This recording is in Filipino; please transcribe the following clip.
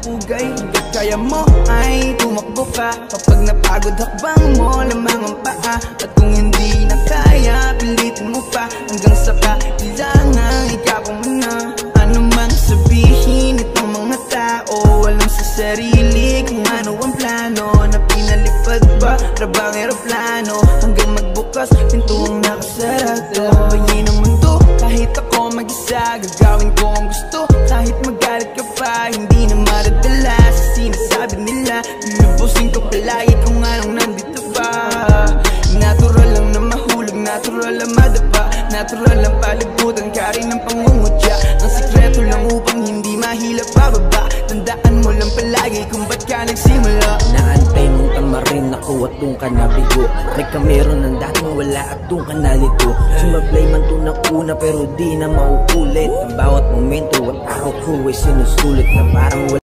pugay. Hanggat kaya mo ay tumakbo ka. Kapag napagod hakbang mo lamang ang paa. At kung hindi na kaya pilitin mo pa hanggang sa kailangan ikaw muna. Ano mang sabihin itong mga tao, walang sa sarili kung ano ang plano. Na pinalipad ba rabang aeroplano hanggang magbukas pintuang nakasara. Dalawayin ang mundo kahit ako mag-isa. Gagawin ko ang gusto kahit magalit ka pa. Hindi na maradala sa sinasabi nila. Lulubusin ko palagi kung anong nandito pa. Natural lang na mahulog, natural lang madapa, natural lang palibutan ka rin ng pangungutya. Ang sikreto lang upang hindi mahila pababa. Tandaan mo lang palagi kung ba't ka nagsimula. Naantay mong tamarin ako at doon ka nabigo. May meron ng dating wala at doon ka nalito. Sumablay man to ng una pero di na mauulit. Ang bawat momento at araw ko ay sinusulit na parang wala.